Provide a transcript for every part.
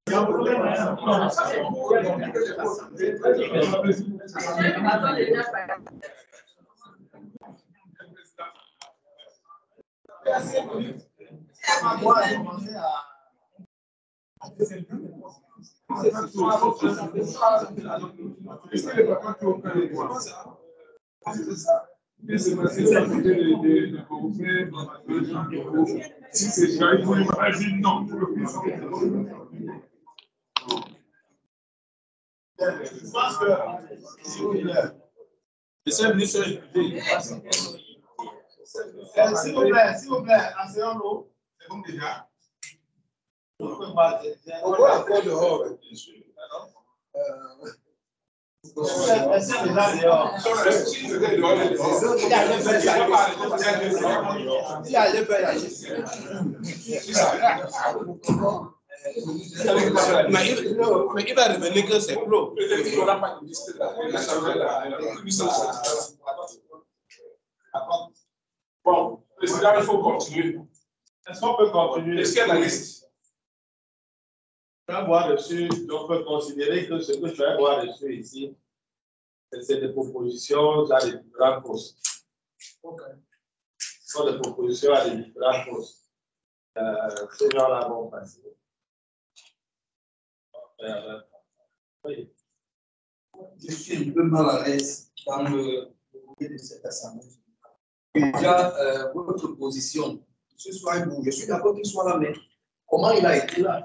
S'il vous plaît, asseyons-nous. C'est comme déjà. On peut encore dehors. Mais il va revenir que c'est clos. Bon, président, il faut continuer. Est-ce qu'on peut continuer? Est-ce qu'il y a la liste? Tu vas voir dessus, on peut considérer que ce que tu vas voir dessus ici, c'est des propositions à des différents postes. Ce sont des propositions à des différents postes. Ces gens-là vont passer. Oui. Je suis un peu mal à l'aise dans le milieu de cette assemblée. Déjà, votre position, ce soit vous, je suis d'accord qu'il soit là, mais comment il a été là?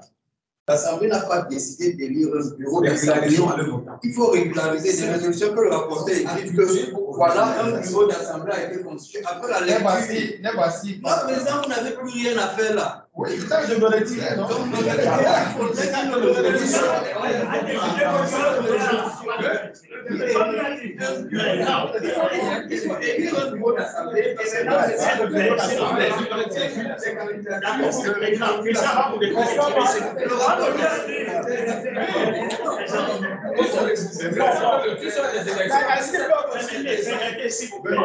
L'Assemblée n'a pas décidé d'élire un bureau d'assemblée. Il faut régulariser des résolutions que le rapporteur écrit que voilà, un bureau d'assemblée a été constitué. Après la lecture. Les voici. Non, président, vous n'avez plus rien à faire là. Oui, ça, je me retire, non? Donc, il faudrait qu'il me le retire. Un bureau d'assemblée. S'il vous plaît,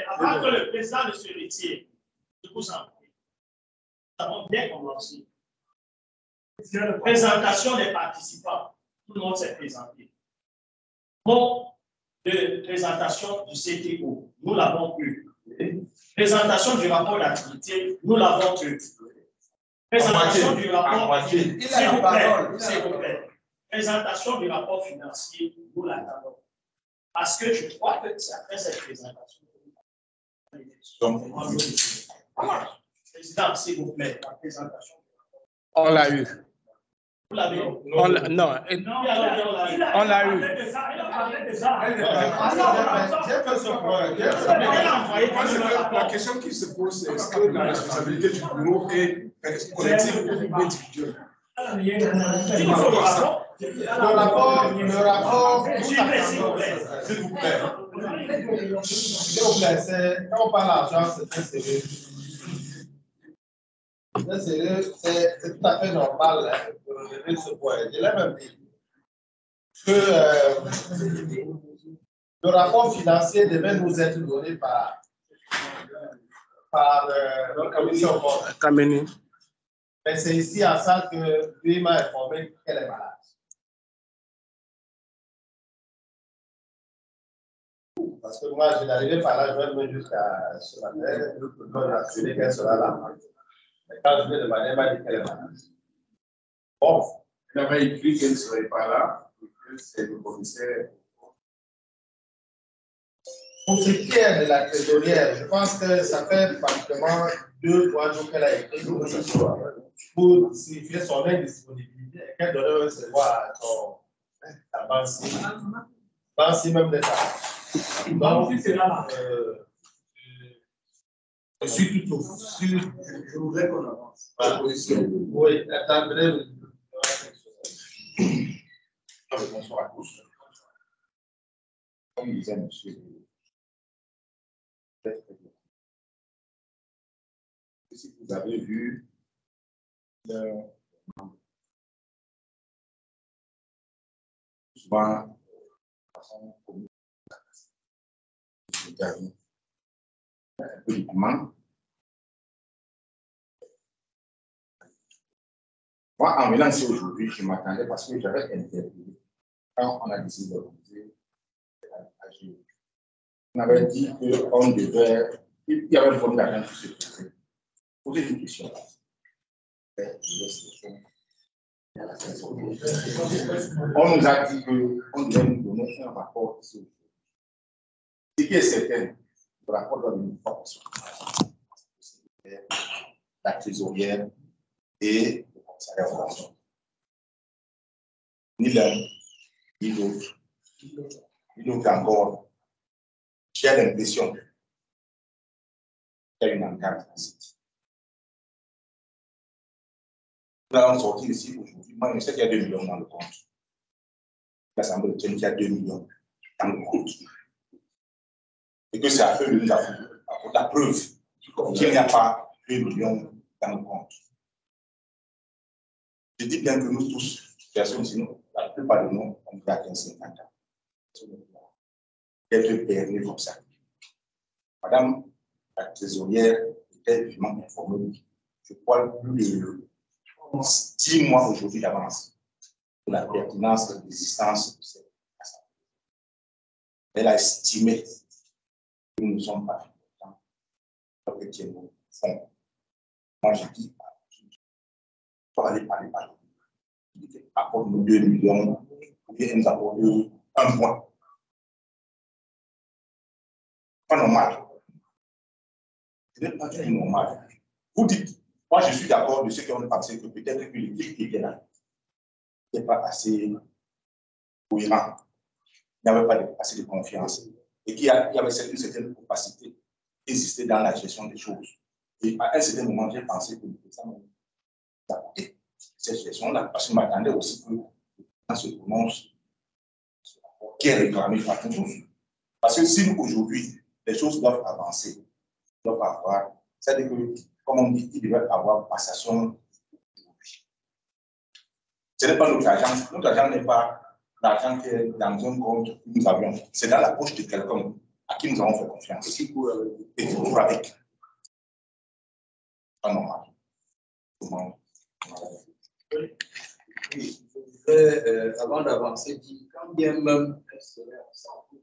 avant que le président ne se retire, je vous en prie. Nous avons bien commencé. Présentation des participants. Tout le monde s'est présenté. Bon, de présentation du CTO, nous l'avons eu. Présentation du rapport d'activité, nous l'avons eu. Présentation du rapport. S'il vous plaît. Présentation du rapport financier, nous l'attendons. Parce que je crois que c'est après cette présentation. Président, s'il vous plaît, la présentation. On l'a eu. Vous l'avez eu? Non, on l'a eu. La question qui se pose, c'est est-ce que la responsabilité du bureau est collective ou individuelle? Le rapport, s'il vous plaît. S'il vous plaît, quand on parle d'argent, c'est très sérieux. C'est tout à fait normal de relever ce point. Je l'ai même dit que le rapport financier devait nous être donné par la commission. Kameni. Mais c'est ici à ça que lui m'a informé qu'elle est malade. Parce que moi, je n'arrivais pas là, je vais jusqu'à ce matin, je peux assurer qu'elle sera là. Mais quand je lui ai demandé, elle m'a dit qu'elle est malade. Bon. Elle avait écrit qu'elle ne serait pas là, et que c'est le commissaire. Pour ce qui est de la trésorière, je pense que ça fait pratiquement 2-3 jours qu'elle a écrit pour signifier son indisponibilité et qu'elle devrait recevoir sa banque même d'État. Donc, je suis tout sûr. Je voudrais qu'on avance. Oui, attendez. Bonsoir à tous. Comme disait monsieur, si vous avez vu souvent déterminer un peu de manque. Moi, en venant ici aujourd'hui, je m'attendais parce que j'avais interviewé quand on a décidé d'organiser la GIE. On avait dit qu'on devait, il y avait un problème d'argent qui se posait. Poser une question. On nous a dit qu'on devait nous donner un rapport sur ce qui est certain. Le rapport doit venir formation. La trésorière et le commissariat aux relations. Ni l'un, ni l'autre, ni l'autre encore. J'ai l'impression qu'il y a une encarte ici. Nous allons sortir ici aujourd'hui. Moi, je sais qu'il y a 2 millions dans le compte. L'Assemblée tient qu'il y a 2 millions dans le compte. Et que c'est à eux de nous apporter la preuve qu'il n'y a pas 2 millions dans le compte. Je dis bien que nous tous, personne sinon, la plupart de nous, on est à 15-50 ans. D'être permis comme ça. Madame la trésorière était vraiment informée. Je crois plus de 10 mois aujourd'hui d'avance pour la pertinence de l'existence de cette assemblée. Elle a estimé que nous ne sommes pas importants pour que nous font. Moi, je dis, il faut aller parler. Apporte-nous 2 millions, ou bien nous apporte 1 point. Pas normal. Ce n'est pas du tout normal. Vous dites, moi je suis d'accord de ceux qui ont pensé que peut-être que l'équipe qui était là n'était pas assez cohérent, n'avait pas assez de confiance et qu'il y avait une certaine capacité d'exister dans la gestion des choses. Et à un certain moment, j'ai pensé que le président nous apporter cette gestion-là, parce que je m'attendais aussi que dans se prononce qui est réclamé par tout le monde. Parce que si aujourd'hui, les choses doivent avancer, doivent avoir, c'est-à-dire que, comme on dit, il devait avoir passation. Ce n'est pas notre argent. Notre argent n'est pas l'argent qui est dans un compte que nous avions. C'est dans la poche de quelqu'un à qui nous avons fait confiance. Et qui court avec. Pas normal. Avant d'avancer, dit quand bien même elle serait ensemble,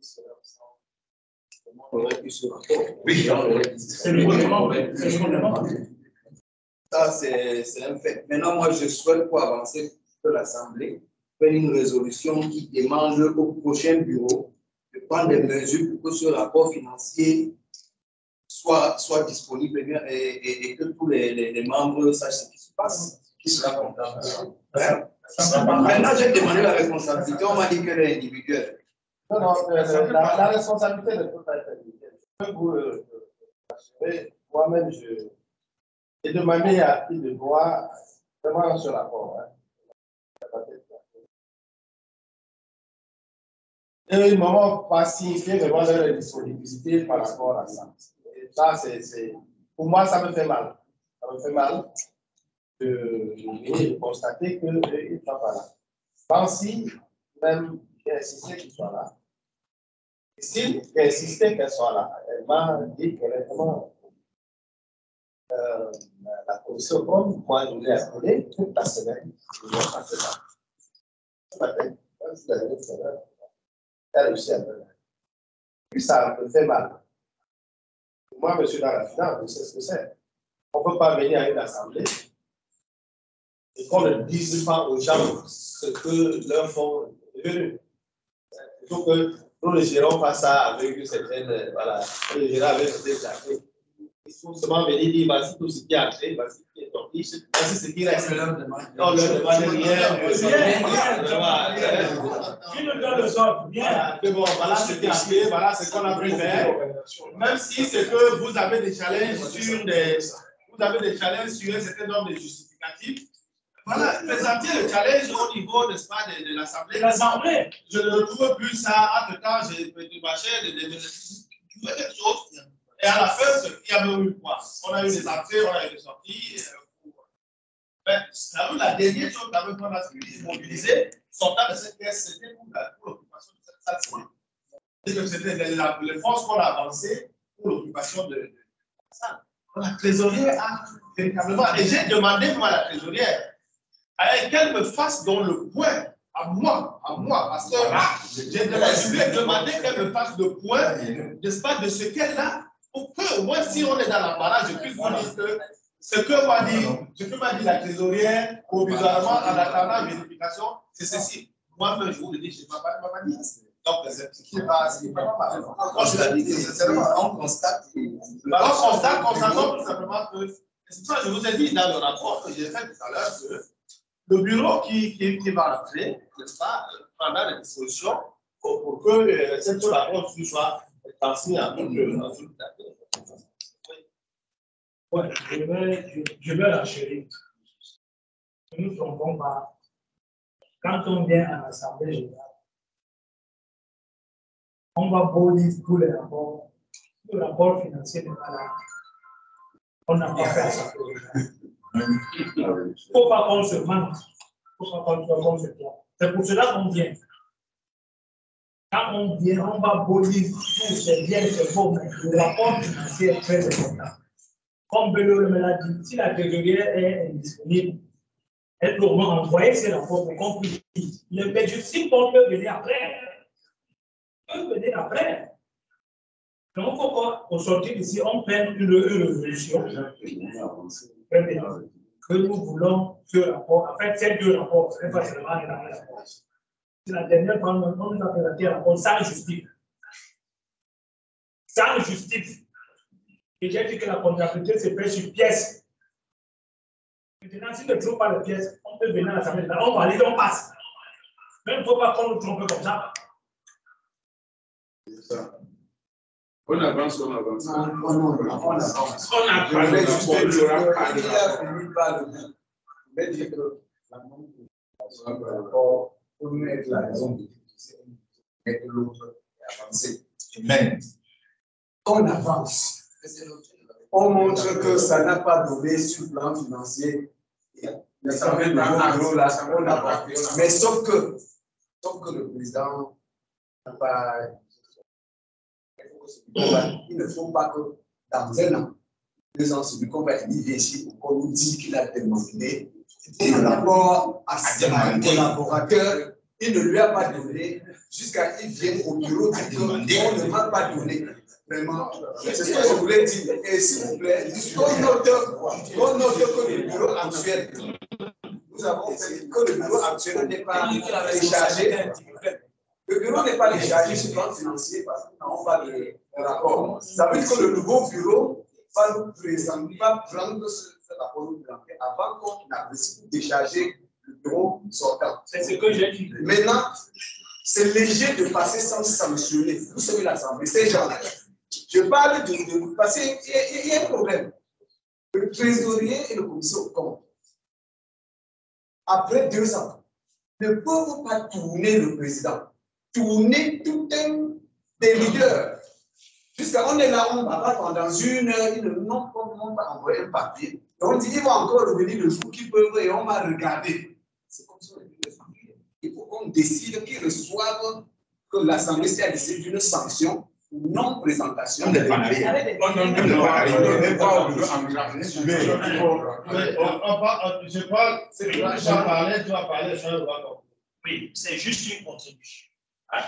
on aurait pu se rapporter. Oui, c'est le gouvernement. Ça, c'est un fait. Maintenant, moi, je souhaite pour avancer que l'Assemblée prenne une résolution qui demande au prochain bureau de prendre des mesures pour que ce rapport financier soit disponible et que tous les membres sachent ce qui se passe, qui sera comptable. Maintenant, j'ai demandé la responsabilité, on m'a dit qu'elle est individuelle. Non, la responsabilité ne peut pas être individuelle. Je peux vous assurer, moi-même, j'ai demandé à qui de voir vraiment ce rapport. Et ils m'ont pas signifié vraiment leur disponibilité par rapport à ça. Et ça, pour moi, ça me fait mal. Ça me fait mal de constater qu'ils ne sont pas là. Fancy, même, j'ai insisté qu'ils soient là. Et s'il a insisté qu'elle soit là, elle m'a dit correctement la commission, comme moi, je l'ai appelée toute la semaine. Je l'ai passé là. Ce matin, quand je l'ai dit, elle a réussi à me faire. Puis ça me fait mal. Moi, monsieur dans la finance, je sais ce que c'est. On ne peut pas venir à une assemblée et qu'on ne dise pas aux gens ce que leur fonds est devenu. Il faut que nous ne gérons pas ça avec une certaine. Voilà, on le gère avec des jaquets. Il faut seulement venir dire voici tout ce qui a créé, voici ce qui est sorti, voici ce qui reste. On leur demande rien. Qui nous donne le sort? Bien. Bon, voilà ce qui a créé, voilà ce qu'on a pu faire. Même si c'est que vous avez des challenges sur un certain nombre de justificatifs. Voilà, présenter le challenge au niveau, n'est-ce pas, de l'Assemblée. Je ne retrouve plus ça. Entre-temps, j'ai marché de quelque chose. Et à la fin, il y avait eu quoi? On a eu des entrées, on a eu des sorties. C'est la dernière chose qu'on a mobilisée, sortant de cette pièce, c'était pour l'occupation de cette salle. C'était les forces qu'on a avancées pour l'occupation de ça. La trésorière a véritablement. Et j'ai demandé à la trésorière qu'elle me fasse dans le point, à moi, parce que je lui ai demandé qu'elle me fasse le point, n'est-ce pas, de ce qu'elle a, pour que, au moins, si on est dans l'embarras, je puisse vous dire que ce que m'a dit la trésorière, provisoirement, en attendant vérification, c'est ceci. Moi-même, je vous le dis, je ne m'en pas dit. Donc, ce qui n'est pas pareil. On constate. On constate tout simplement que, c'est ça que je vous ai dit dans le rapport que j'ai fait tout à l'heure, que le bureau qui va entrer, n'est-ce pas, prendra des dispositions pour que cette rapport soit transmise à toute Oui, je vais enchérir. Ne nous trompons pas. Quand on vient à l'Assemblée générale, on va lire tous les rapports. Le rapport financier n'est pas là. On n'a pas fait ça. Il ne faut pas qu'on se mente. Il ne faut pas qu'on se trompe. C'est pour cela qu'on vient. Quand on vient, on va lire tout, c'est bien, c'est bon, mais le rapport financier est très important. Comme Belo me l'a dit, si la trésorière est indisponible, elle peut envoyer ses rapports pour qu'on puisse lire. Le bénéfice, on peut venir après. On peut venir après. Donc, au sortir d'ici, on prenne une résolution que nous voulons ce rapport. En fait, ces deux rapports, ce n'est pas seulement les rapports. C'est la dernière fois, on nous a présenté un rapport sans justice. Sans justice. Et j'ai dit que la comptabilité se fait sur pièce. Maintenant, si ne trouve pas les pièces, on peut venir à l'Assemblée. On va aller, on passe. Mais il ne faut pas qu'on nous trompe comme ça. C'est ça. On avance. On avance. On a Je vais juste dire qu'il a fini par le dire. Je vais dire que la non-publication pour nous être la raison de mettre l'autre et avancer. Amen. On avance. On montre que ça n'a pas donné sur le plan financier. Mais sauf que le président n'a pas. Il ne faut pas que dans un an, 2 ans, celui qu'on va venir ici pour qu'on nous dise qu'il a demandé un rapport à ses collaborateurs. Il ne lui a pas donné jusqu'à ce qu'il vienne au bureau dire qu'on ne m'a pas donné. Vraiment, c'est ce que je voulais dire. Et s'il vous plaît, qu'on note que le bureau actuel, nous avons fait que le bureau actuel n'est pas déchargé. Le bureau n'est pas déchargé sur le plan financier parce qu'on parle de rapport. Ça veut dire que le nouveau bureau va nous présenter, va prendre ce rapport avant qu'on a déchargé le bureau sortant. C'est ce que j'ai dit. Maintenant, c'est léger de passer sans sanctionner. Vous savez l'Assemblée, ces gens-là. Je parle de passer, il y a un problème. Le trésorier et le commissaire au compte, après 2 ans, ne peuvent pas tourner le président, tourner tout un des leaders. Jusqu'à on est là, on va pas pendant 1 heure, ils n'ont pas envoyé un papier. Et on dit, ils vont encore revenir le jour qu'ils peuvent et on va regarder. C'est comme ça. Il faut qu'on décide qu'ils reçoivent, que l'Assemblée s'est décidé d'une sanction ou non-présentation. On n'est pas allé. Je parle, c'est que tu vas parler, ça va. Oui, c'est juste une contribution. Hein?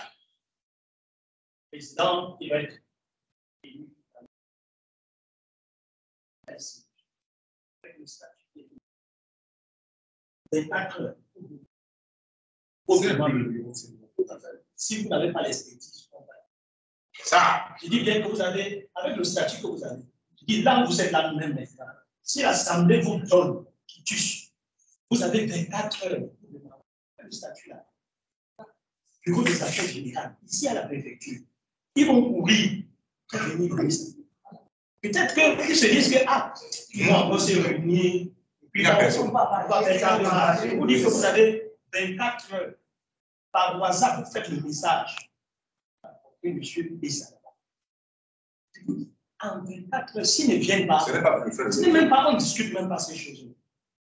Le président, il va être élu. Merci. Avec le statut. 24 heures. Si vous n'avez pas l'expertise, ça, je dis bien que vous avez, avec le statut que vous avez, je dis là où vous êtes là même maintenant. Si l'Assemblée vous donne quitus, vous avez 24 heures pour demander le statut là. Bureau des affaires générales, ici à la préfecture, ils vont courir pour venir le ministre. Peut-être qu'ils se disent que, ils vont encore se réunir, puis on va faire vous dites que vous avez 24 heures. Par WhatsApp, vous faites le message. Et monsieur Bessa. En 24 heures, s'ils ne viennent pas, ce n'est même pas, on ne discute même pas ces choses.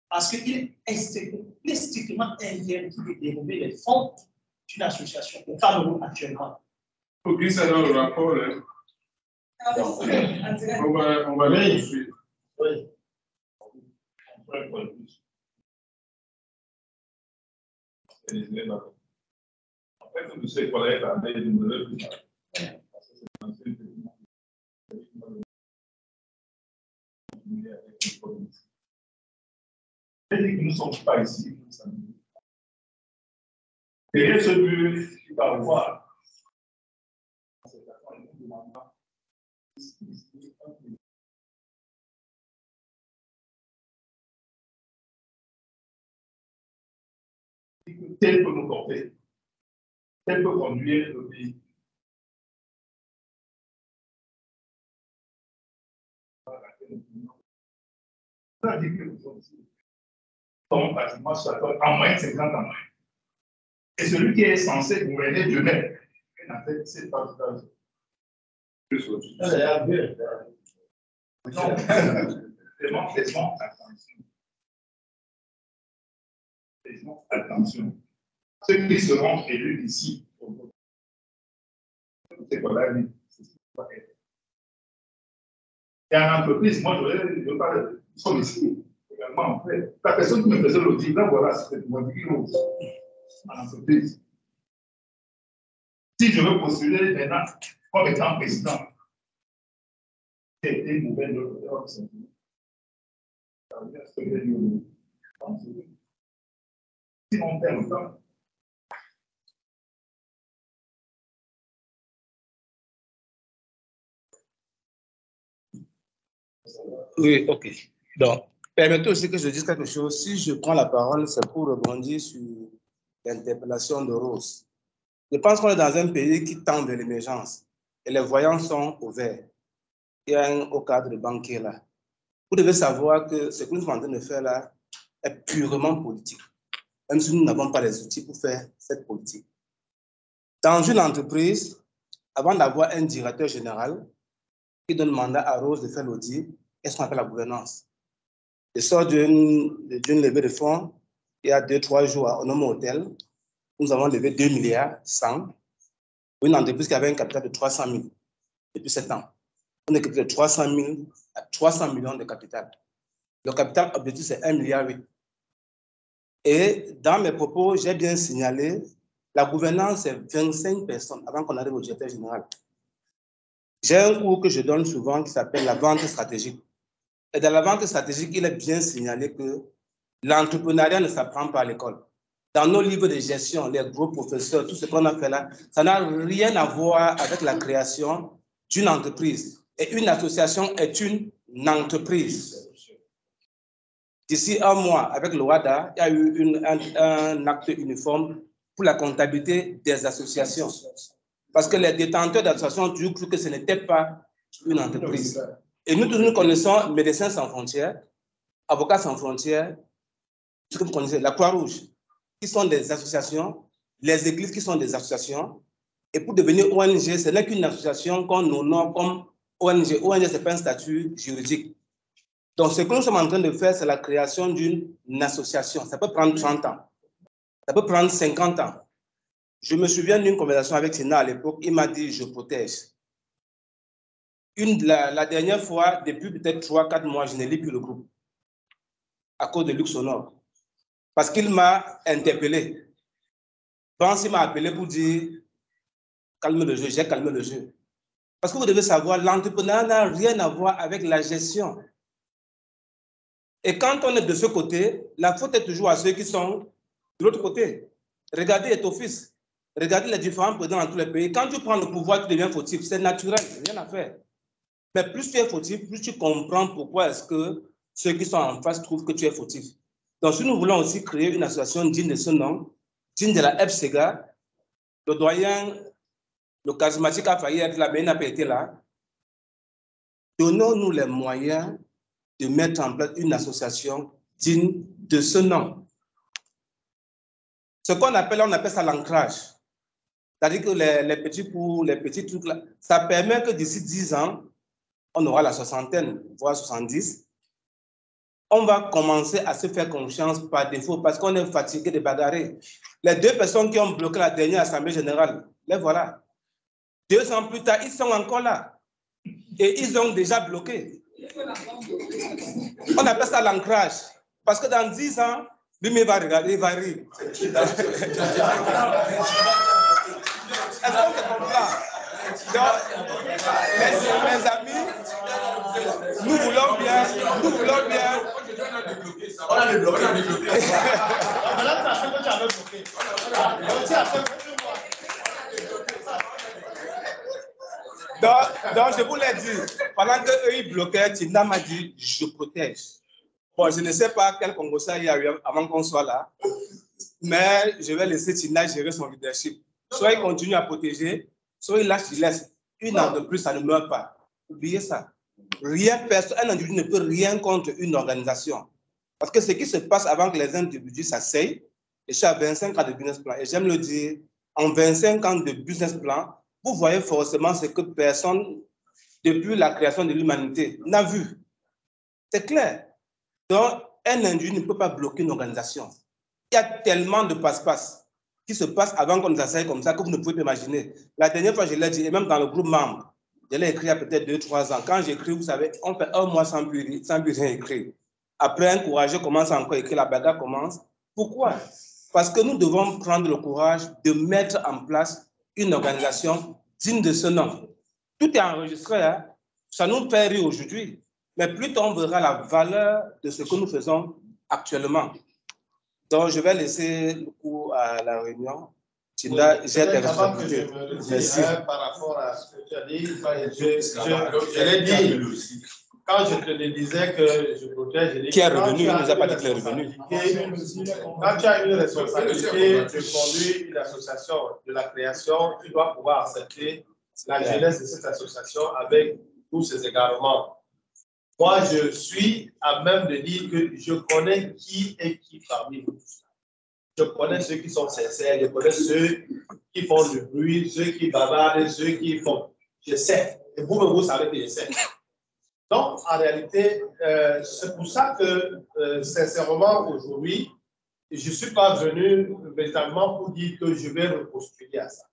Parce qu'il est strictement interdit de dérober les fonds d'une association au Cameroun actuellement. faut glisser dans le rapport. Hein. On va le poursuivre. Oui. En fait, M. Colette a dit de me le dire. Je dis que nous ne sommes pas ici. Et ce but qui va avoir. Tel peut nous porter, tel peut conduire le pays. On a dit que nous sommes ici. Donc, pratiquement, en moins de 50 ans. Et celui qui est censé gouverner demain, en fait, c'est pas ça. Non, faisons attention. Faisons attention. Ceux qui seront élus ici, c'est quoi la vie? Et en entreprise, moi, je veux pas, nous sommes ici également, en fait. La personne qui me faisait l'audit, là, voilà, c'est moi qui en entreprise. Si je veux postuler maintenant comme étant président, c'est une nouvelle de l'auteur, ça veut dire ce que j'ai dit. Si on perd le temps, Oui, ok. Donc, permettez aussi que je dise quelque chose. Si je prends la parole, c'est pour rebondir sur l'interpellation de Rose. Je pense qu'on est dans un pays qui tend vers l'émergence et les voyants sont au vert. Il y a un haut cadre banquier là. Vous devez savoir que ce que nous sommes en train de faire là est purement politique, même si nous n'avons pas les outils pour faire cette politique. Dans une entreprise, avant d'avoir un directeur général qui donne mandat à Rose de faire l'audit, qu'est-ce qu'on appelle la gouvernance? Je sors d'une levée de fonds, il y a 2-3 jours au Nomo Hotel, nous avons levé 2 milliards 100 pour une entreprise qui avait un capital de 300 000 depuis 7 ans. On est de 300 000 à 300 millions de capital. Le capital objectif, c'est 1,8 milliard. Et dans mes propos, j'ai bien signalé, la gouvernance, c'est 25 personnes avant qu'on arrive au directeur général. J'ai un cours que je donne souvent qui s'appelle la vente stratégique. Et dans la vente stratégique, il est bien signalé que l'entrepreneuriat ne s'apprend pas à l'école. Dans nos livres de gestion, les gros professeurs, tout ce qu'on a fait là, ça n'a rien à voir avec la création d'une entreprise. Et une association est une entreprise. D'ici un mois, avec le WADA, il y a eu un acte uniforme pour la comptabilité des associations. Parce que les détenteurs d'associations ont toujours cru que ce n'était pas une entreprise. Et nous, tous nous connaissons Médecins sans frontières, Avocats sans frontières, ce que vous connaissez, la Croix-Rouge, qui sont des associations, les églises qui sont des associations. Et pour devenir ONG, ce n'est qu'une association qu'on honore comme ONG. ONG, ce n'est pas un statut juridique. Donc, ce que nous sommes en train de faire, c'est la création d'une association. Ça peut prendre 30 ans. Ça peut prendre 50 ans. Je me souviens d'une conversation avec Sénat à l'époque. Il m'a dit, je protège. La dernière fois, depuis peut-être 3-4 mois, je n'ai lu plus le groupe à cause de Luxonor. Parce qu'il m'a interpellé. Vance m'a appelé pour dire, calme le jeu, j'ai calmé le jeu. Parce que vous devez savoir, l'entrepreneuriat n'a rien à voir avec la gestion. Et quand on est de ce côté, la faute est toujours à ceux qui sont de l'autre côté. Regardez Etofis, regardez les différents présidents dans tous les pays. Quand tu prends le pouvoir, tu deviens fautif. C'est naturel, rien à faire. Mais plus tu es fautif, plus tu comprends pourquoi est-ce que ceux qui sont en face trouvent que tu es fautif. Donc, si nous voulons aussi créer une association digne de ce nom, digne de la FCEGA, le doyen, le charismatique a failli être là, mais il n'a pas été là. Donnons-nous les moyens de mettre en place une association digne de ce nom. Ce qu'on appelle, on appelle ça l'ancrage. C'est-à-dire que les petits trucs là, ça permet que d'ici 10 ans, on aura la soixantaine, voire 70. On va commencer à se faire confiance par défaut parce qu'on est fatigué de bagarrer. Les 2 personnes qui ont bloqué la dernière assemblée générale, les voilà. 2 ans plus tard, ils sont encore là. Et ils ont déjà bloqué. On appelle ça l'ancrage. Parce que dans 10 ans, lui va regarder, il va rire. Est-ce qu'on se comprend? Donc, mes amis, nous voulons bien. On a débloqué. Donc, je vous l'ai dit, pendant qu'eux ils bloquaient, Tinda m'a dit, je protège. Bon, je ne sais pas quel Congolais il y a eu avant qu'on soit là, mais je vais laisser Tinda gérer son leadership. Soit il continue à protéger, soit il lâche, il laisse. Une entreprise, ça ne meurt pas. Oubliez ça. Un individu ne peut rien contre une organisation. Parce que ce qui se passe avant que les individus s'asseyent, et je suis à 25 ans de business plan, et j'aime le dire, en 25 ans de business plan, vous voyez forcément ce que personne, depuis la création de l'humanité, n'a vu. C'est clair. Donc, un individu ne peut pas bloquer une organisation. Il y a tellement de passe-passe qui se passe avant qu'on nous asseye comme ça que vous ne pouvez pas imaginer. La dernière fois, je l'ai dit, et même dans le groupe membre, je l'ai écrit il y a peut-être 2-3 ans. Quand j'écris, vous savez, on fait 1 mois sans plus rien écrire. Après, un courageux commence à encore écrire, la bagarre commence. Pourquoi? Parce que nous devons prendre le courage de mettre en place une organisation digne de ce nom. Tout est enregistré, hein? Ça nous fait rire aujourd'hui. Mais plus tard, on verra la valeur de ce que nous faisons actuellement. Donc, je vais laisser le coup à la réunion. Tinda, j'ai des responsabilités. Merci. Par rapport à ce que tu as dit, je l'ai dit. Quand je te disais que je protège... Qui est revenu? Il ne nous a pas dit qu'il est revenu. Quand tu as une responsabilité de conduire une association, de la création, tu dois pouvoir accepter la jeunesse de cette association avec tous ses égarements. Moi, je suis à même de dire que je connais qui est qui parmi nous. Je connais ceux qui sont sincères, je connais ceux qui font du bruit, ceux qui bavardent, ceux qui font... Je sais. Et vous savez que je sais. Donc, en réalité, c'est pour ça que, sincèrement, aujourd'hui, je ne suis pas venu véritablement pour dire que je vais repostuler à ça.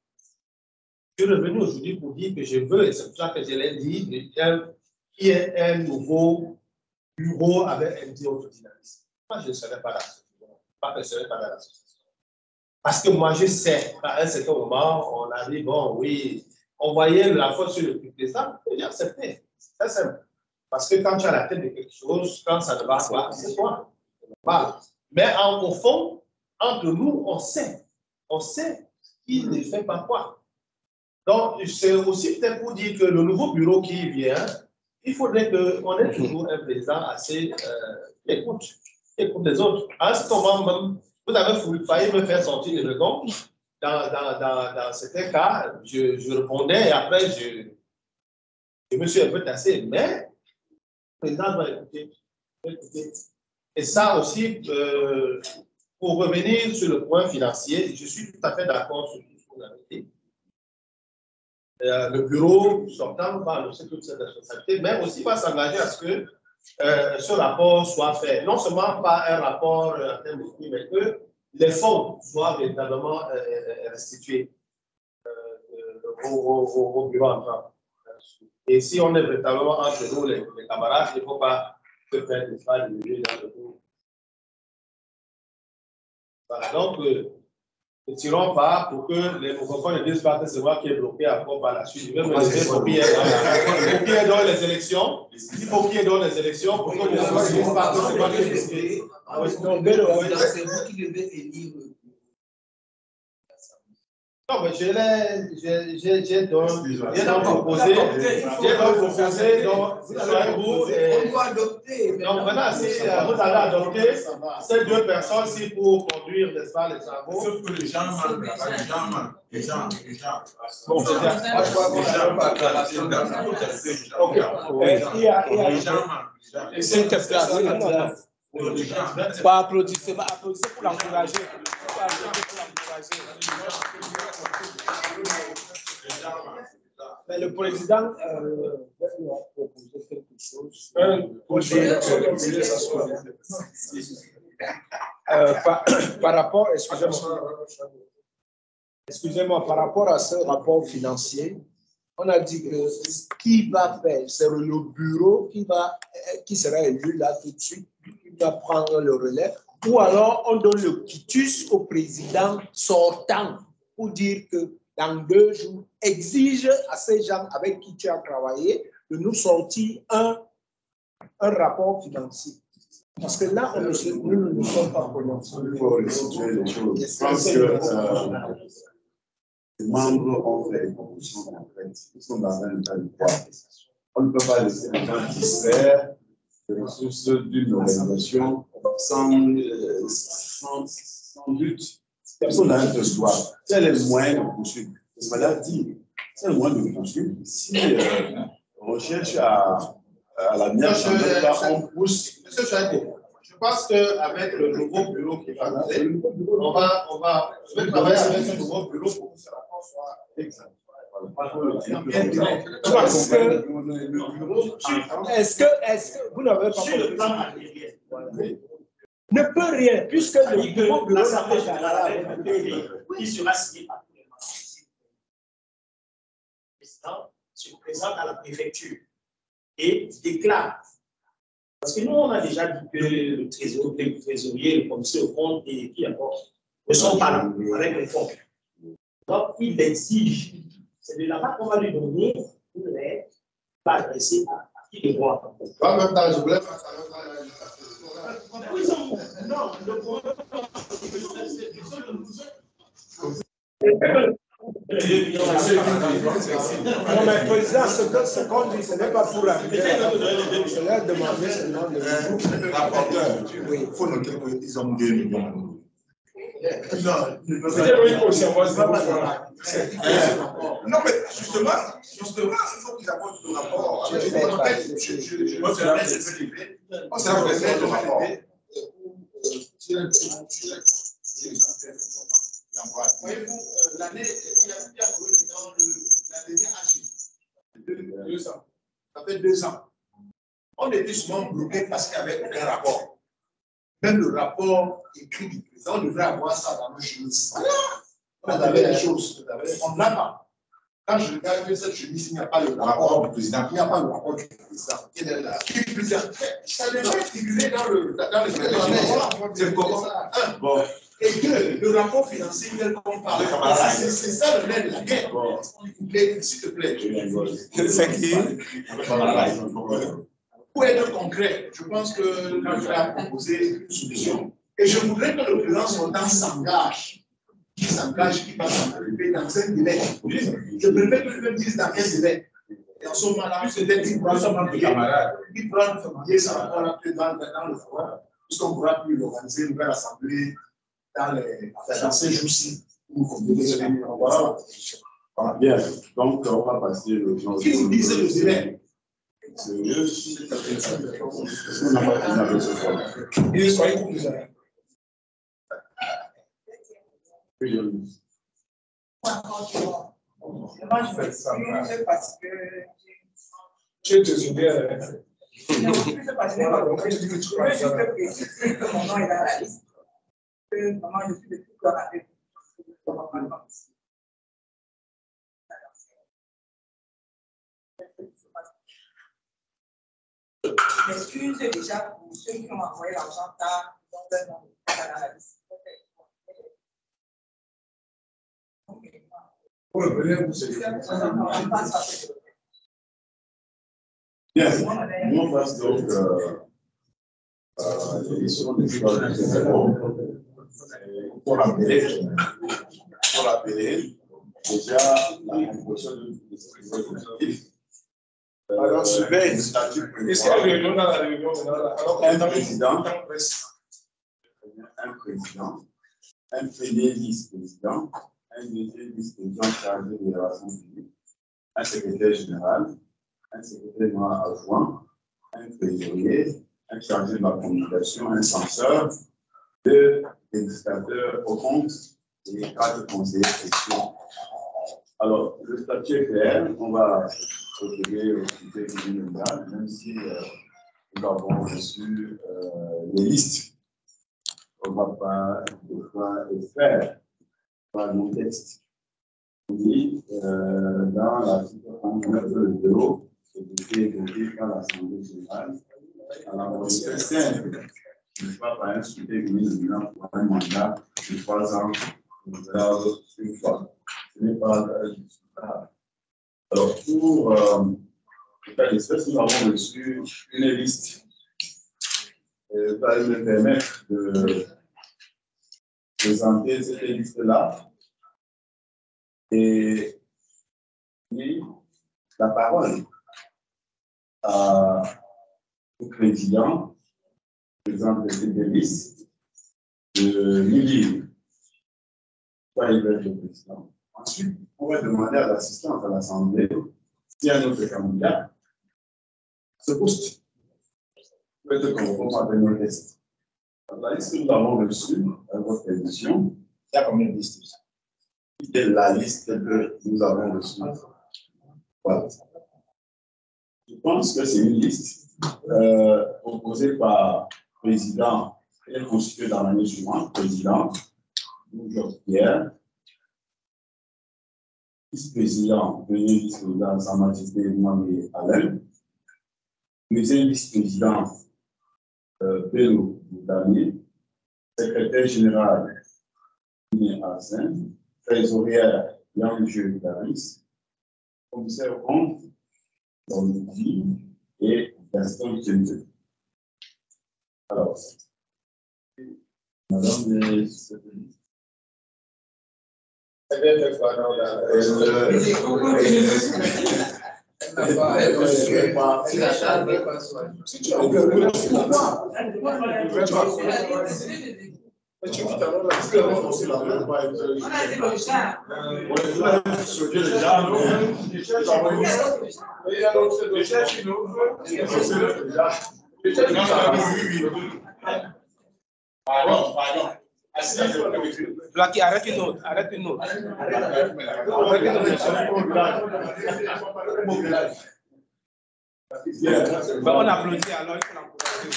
Je suis revenu aujourd'hui pour dire que je veux, et c'est pour ça que je l'ai dit, qu'il y ait un nouveau bureau avec un autre dynamisme. Moi, je ne serai pas là. Pas que je ne serai pas dans l'association. Parce que moi, je sais, à un certain moment, on a dit, bon, oui, on voyait la faute sur le président, j'ai accepté. C'est très simple. Parce que quand tu as la tête de quelque chose, quand ça ne va pas, c'est toi. Mais au fond, entre nous, on sait qui ne fait pas quoi. Donc, c'est aussi peut-être pour dire que le nouveau bureau qui vient, il faudrait qu'on ait toujours un président assez écoute les autres. À ce moment même, vous avez failli me faire sortir de raison. Dans certains cas, je répondais et après, je me suis un peu tassé. Mais le président doit écouter. Et ça aussi, pour revenir sur le point financier, je suis tout à fait d'accord sur tout ce que vous avez dit. Le bureau sortant va annoncer toute cette responsabilité, mais aussi va s'engager à ce que ce rapport soit fait. Non seulement pas un rapport en termes de prix, mais que les fonds soient véritablement restitués au bureau entrant. Et si on est véritablement entre nous, les camarades, il ne faut pas se faire des fois de dans le dos. Voilà, donc, ne tirons pas pour que les Mokoko ne disent pas que c'est moi qui ai bloqué après par la suite. Je vais me laisser pour qu'il y ait dans les élections. Il faut qu'il y ait dans les élections pour que les Mokoko ne disent pas que c'est moi qui ai bloqué. C'est vous qui devez élire. Non, mais j'ai donc proposé, donc, on doit adopter. Donc, maintenant, si vous allez adopter ces 2 personnes-ci pour conduire, n'est-ce pas, les travaux. Sauf que les gens manquent, les gens. Bon, c'est bien. Moi, je crois qu'on n'a pas acclamation OK. C'est une question. Pas applaudissez, applaudissez pour l'encourager. Mais le président va proposer quelque chose. Par rapport, excusez-moi, par rapport à ce rapport financier, on a dit que qui va faire, c'est le bureau qui sera élu là tout de suite, qui va prendre le relais, ou alors on donne le quitus au président sortant pour dire que dans 2 jours, exige à ces gens avec qui tu as travaillé de nous sortir un rapport financier. Parce que là, nous ne nous sommes pas prononcés. Il faut resituer les choses. Je pense que les membres ont fait des propositions concrètes. Ils sont dans un état de droit. On ne peut pas laisser les gens distraire des ressources d'une organisation sans but. Personne n'a un devoir. C'est le moyen de poursuivre. C'est ce qu'il dit. C'est le moyen de poursuivre. Si on cherche à la niche, on pousse. Monsieur Chadi, je pense qu'avec le nouveau bureau qui va arriver, je vais travailler avec ce nouveau bureau pour que ce rapport soit exact. Est-ce que vous n'avez pas sur le plan matériel, ne peut rien, puisque le bureau l'Assemblée générale qui sera signé par tous les membres. Le président se présente à la préfecture et déclare. Parce que nous, on a déjà dit que le trésorier, le commissaire au compte et qui apporte ne sont pas là avec les fonds. Donc, il exige. C'est de là-bas qu'on va lui donner une lettre qui va adresser à qui les voit. En même temps, je voulais faire ça. Non, le problème, non, mais président, ce qu'on dit, ce n'est pas pour arriver. Je leur ai demandé seulement de Rapporteur, il faut noter qu'ils ont 2 millions. Non, mais justement, il faut qu'ils apportent le rapport. On s'est fait le rapport. Voyez-vous, l'année, il y a dans la dernière année. 2 ans. Ça fait 2 ans. On était souvent bloqué parce qu'il y avait aucun rapport. Même le rapport écrit du président, on devrait avoir ça dans nos chemises. Voilà. On avait les choses. On n'a pas. Quand je regarde cette chemise, il n'y a pas le rapport du président. Il n'y a pas le rapport du président. Quel est là? Ça devrait figurer dans le c'est comment ça? Bon. Et que le rapport financier tel qu'on parle, c'est ça le nerf de la guerre. S'il te plaît. C'est qui? Pour être concret, je pense que je vais proposer une solution. Et je voudrais que le président sortant s'engage. Qui s'engage, qui va s'occuper dans 5 délais. Je préfère que lui me dise dans quel délai. Et en ce moment-là, peut-être qu'il prend son billet, ça va dans le forum, puisqu'on ne pourra plus organiser une nouvelle assemblée dans ces jours-ci. Voilà. Bien, donc on va passer le temps. Qui nous disent le délai? Parce que je te souviens. mon nom est dans la liste. Comment je suis de tout dans la tête. Je m'excuse déjà pour ceux qui ont envoyé l'argent tard, donc leur nom est dans la liste. Pour le venir, Bien, on passe donc l'élection des choix de zéro. Pour rappeler, déjà la composition de l'exécutif. Alors, je vais. est-ce qu'il y a une réunion dans la réunion maintenant? Un président, un premier vice-président, un deuxième vice-président chargé des relations publiques, un secrétaire général, un secrétaire général adjoint, un trésorier, un chargé de la communication, un censeur, 2 législateurs au compte et 4 conseillers spéciaux. Alors, le statut est clair, on va procéder au comité communal, même si nous avons reçu les listes. On ne va pas devoir faire par mon texte. Oui, dans l'article 11.2, c'est voté par l'Assemblée générale. Alors, c'est simple. Je ne sais pas par un souhait ministre pour un mandat de 3 ans, une fois. Ce n'est pas. Alors, pour le cas d'espèce, nous avons reçu une liste qui va me permettre de présenter cette liste-là et la parole au président de cette liste de lire quoi il veut être le président. Ensuite, on va demander à l'assistance à l'Assemblée si un autre candidat se poste. Peut être conforme avec nos tests. La liste que nous avons reçue à votre édition, il y a combien de listes? C'est la liste que nous avons reçue. Voilà. Je pense que c'est une liste proposée par le président et constituée dans l'année suivante, président Georges Pierre, vice-président, premier vice-président, Sa Majesté Mohamed Alain, deuxième vice-président, Bello Boudani, secrétaire général, Guinée Arsène, trésorière, Yann-Jeu Daris, commissaire compte, Dominique et Gaston Tchenze. Alors, madame les secrétaires. Blacky, arrête une autre, arrête une autre. Ben, on applaudit alors, il faut l'encourager.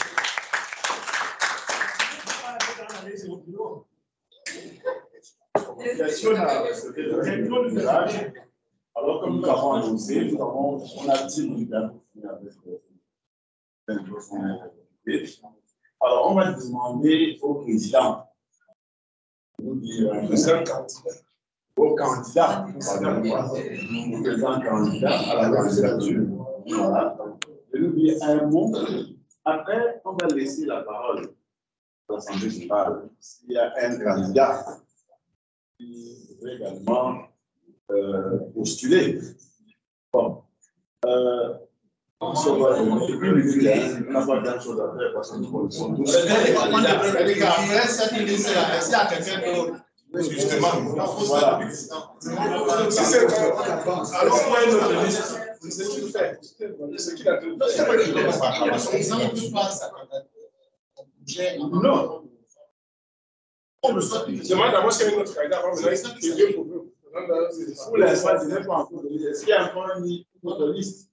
Alors, comme nous avons annoncé, on a 10 minutes avec alors, on va demander au président de nous dire au candidat, au président candidat à la candidature, voilà, de nous dire un mot. Après, on va laisser la parole à l'Assemblée générale. S'il y a un candidat qui veut également postuler. Bon. On n'a pas grand-chose à faire parce que nous connaissons tous. Après cette liste-là, est-ce qu'il y a quelqu'un d'autre? Justement, voilà. Si c'est alors on a une autre liste. C'est ce qu'il fait. C'est qu'il a tout fait. Non. Demande d'abord s'il y a une autre candidat avant maintenant. Pour l'instant, je n'ai pas encore de liste. Est-ce qu'il y a encore une autre liste?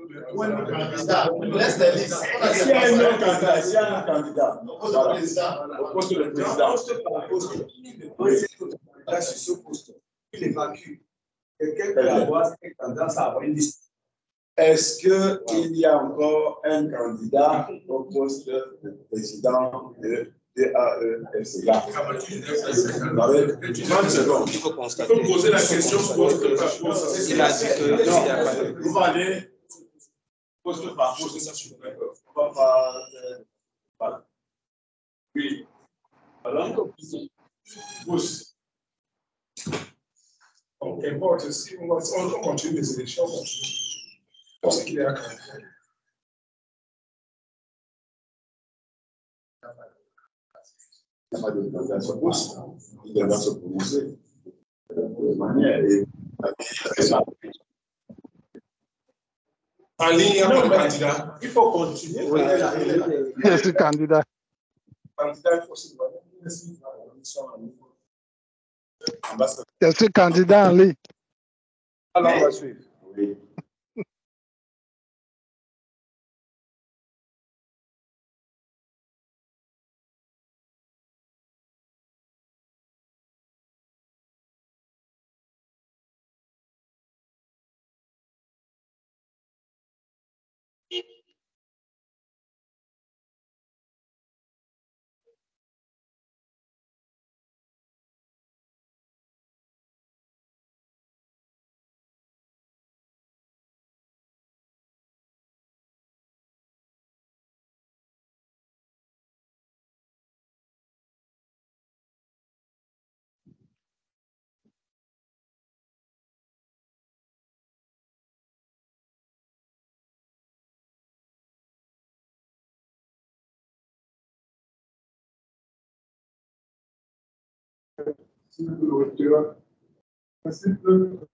Laisse les listes. S'il y a un autre candidat, s'il y a un candidat, au poste de président. Sur ce poste, il évacue. Quelqu'un peut avoir tendance à avoir une liste. Est-ce qu'il y a encore un candidat au poste de président de DAEFCA? Il faut constater. Il faut poser la question poste par poste. Il a dit que non, il n'y a pas de. Vous allez poste par poste. On va pas. Voilà. Oui. Alors, poste. Donc, importe, si on continue les élections, on sait qu'il y a un candidat. Il n'y a pas de candidat sur poste. Il devra se prononcer de manière. En ligne, il y a pas de candidat. Il faut continuer. Oui. Je suis candidat. Candidat, il faut se demander. Je suis candidat en ligne. Alors, on va suivre. Oui. Si vous le retirez, c'est simple.